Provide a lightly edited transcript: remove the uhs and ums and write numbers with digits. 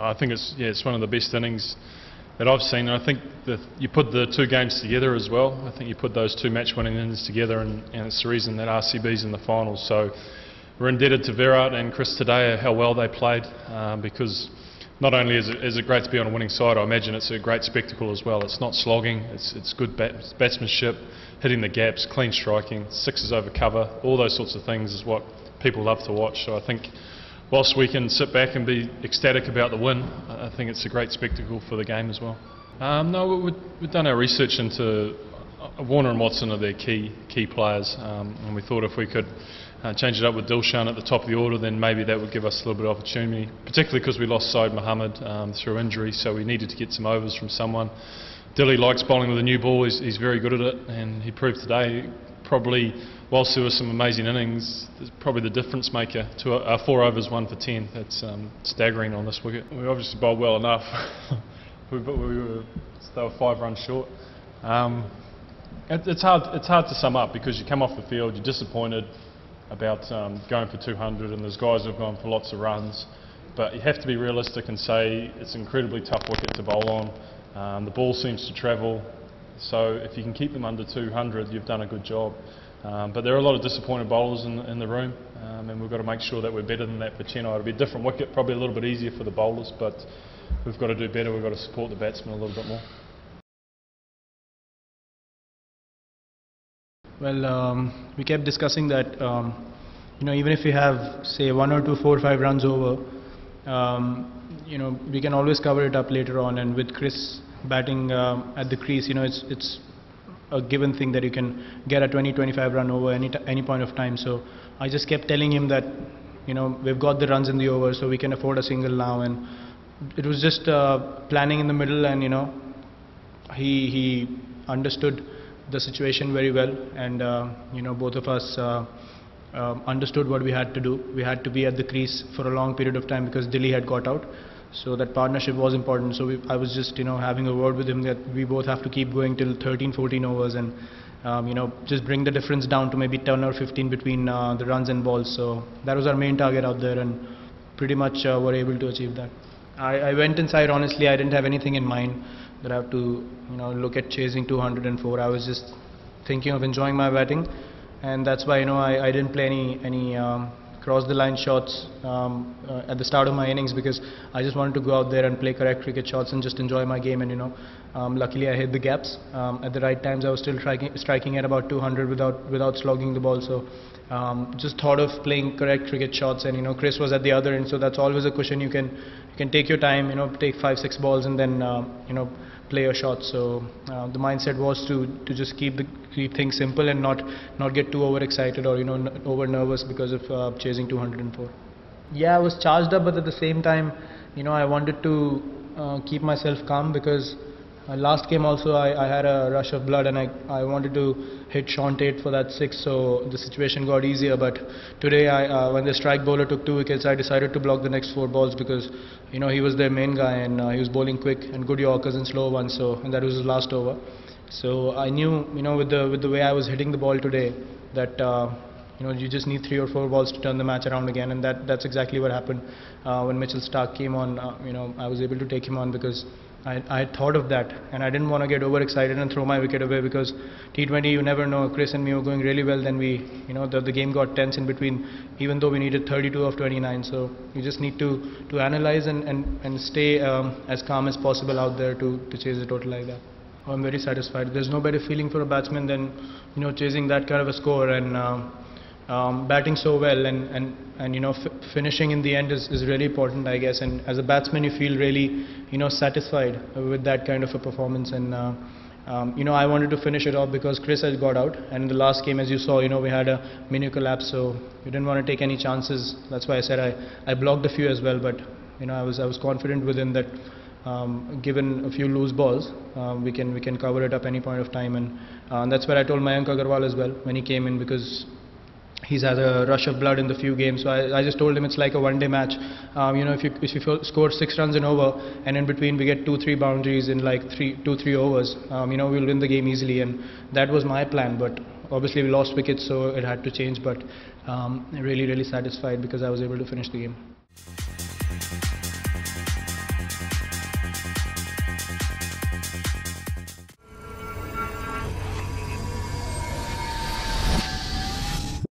I think it's one of the best innings that I've seen. And I think that you put the two games together as well. I think you put those two match-winning innings together, and it's the reason that RCB's in the finals. So we're indebted to Virat and Chris today how well they played, because not only is it great to be on a winning side, I imagine it's a great spectacle as well. It's not slogging, it's good batsmanship, hitting the gaps, clean striking, sixes over cover, all those sorts of things is what people love to watch. So I think whilst we can sit back and be ecstatic about the win, I think it's a great spectacle for the game as well. No, we've done our research into Warner and Watson are their key players, and we thought if we could change it up with Dilshan at the top of the order, then maybe that would give us a little bit of opportunity, particularly because we lost Syed Mohammed through injury, so we needed to get some overs from someone. Dilly likes bowling with a new ball, he's very good at it, and he proved today, probably, whilst there were some amazing innings, probably the difference maker to 4 overs 1 for 10. That's staggering on this wicket. We obviously bowled well enough. They were 5 runs short. It's hard to sum up because you come off the field, you're disappointed about going for 200, and there's guys who've gone for lots of runs, but you have to be realistic and say it's an incredibly tough wicket to bowl on. The ball seems to travel, so if you can keep them under 200, you've done a good job. But there are a lot of disappointed bowlers in the room, and we've got to make sure that we're better than that for Chennai. It'll be a different wicket, probably a little bit easier for the bowlers, but we've got to do better. We've got to support the batsmen a little bit more. Well, we kept discussing that, even if we have, say, 1 or 2, 4 or 5 runs over, we can always cover it up later on. And with Chris batting at the crease, it's a given thing that you can get a 20-25 run over any point of time. So I just kept telling him that, we've got the runs in the over, so we can afford a single now. And it was just planning in the middle, and he understood the situation very well, and both of us understood what we had to do. We had to be at the crease for a long period of time because Delhi had got out, so that partnership was important. So I was just having a word with him that we both have to keep going till 13-14 overs, and just bring the difference down to maybe 10 or 15 between the runs and balls. So that was our main target out there, and pretty much were able to achieve that. I went inside, honestly, I didn't have anything in mind that I have to look at chasing 204. I was just thinking of enjoying my batting, and that's why I didn't play any cross the line shots at the start of my innings, because I just wanted to go out there and play correct cricket shots and just enjoy my game. And luckily I hit the gaps at the right times. I was still striking at about 200 without slogging the ball. So just thought of playing correct cricket shots, and Chris was at the other end, so that's always a cushion. You can take your time, take 5-6 balls and then play a shot. So the mindset was to just keep things simple and not get too overexcited or over nervous because of chasing 204. Yeah, I was charged up, but at the same time I wanted to keep myself calm, because last game also I had a rush of blood, and I wanted to hit Sean Tate for that 6, so the situation got easier. But today when the strike bowler took 2 wickets, I decided to block the next 4 balls, because he was their main guy, and he was bowling quick and good Yorkers and slow ones, and that was his last over. So I knew with the way I was hitting the ball today that you just need 3 or 4 balls to turn the match around again, and that's exactly what happened. When Mitchell Starc came on, I was able to take him on because I had thought of that, and I didn't want to get overexcited and throw my wicket away, because T20 you never know. Chris and me were going really well, then the game got tense in between, even though we needed 32 of 29. So you just need to analyze and stay as calm as possible out there to chase the total like that. I'm very satisfied. There's no better feeling for a batsman than chasing that kind of a score and batting so well, and finishing in the end is really important, I guess. And as a batsman, you feel really satisfied with that kind of a performance. And I wanted to finish it off because Chris had got out, and in the last game, as you saw, we had a mini collapse, so we didn't want to take any chances. That's why I said I blocked a few as well, but I was confident within that. Given a few loose balls, we can cover it up any point of time, and that's what I told Mayank Agarwal as well when he came in, because he's had a rush of blood in the few games. So I just told him it's like a one-day match. If you score 6 runs in over, and in between we get 2-3 boundaries in like 2-3 overs, we'll win the game easily, and that was my plan. But obviously we lost wickets, so it had to change. But really satisfied because I was able to finish the game.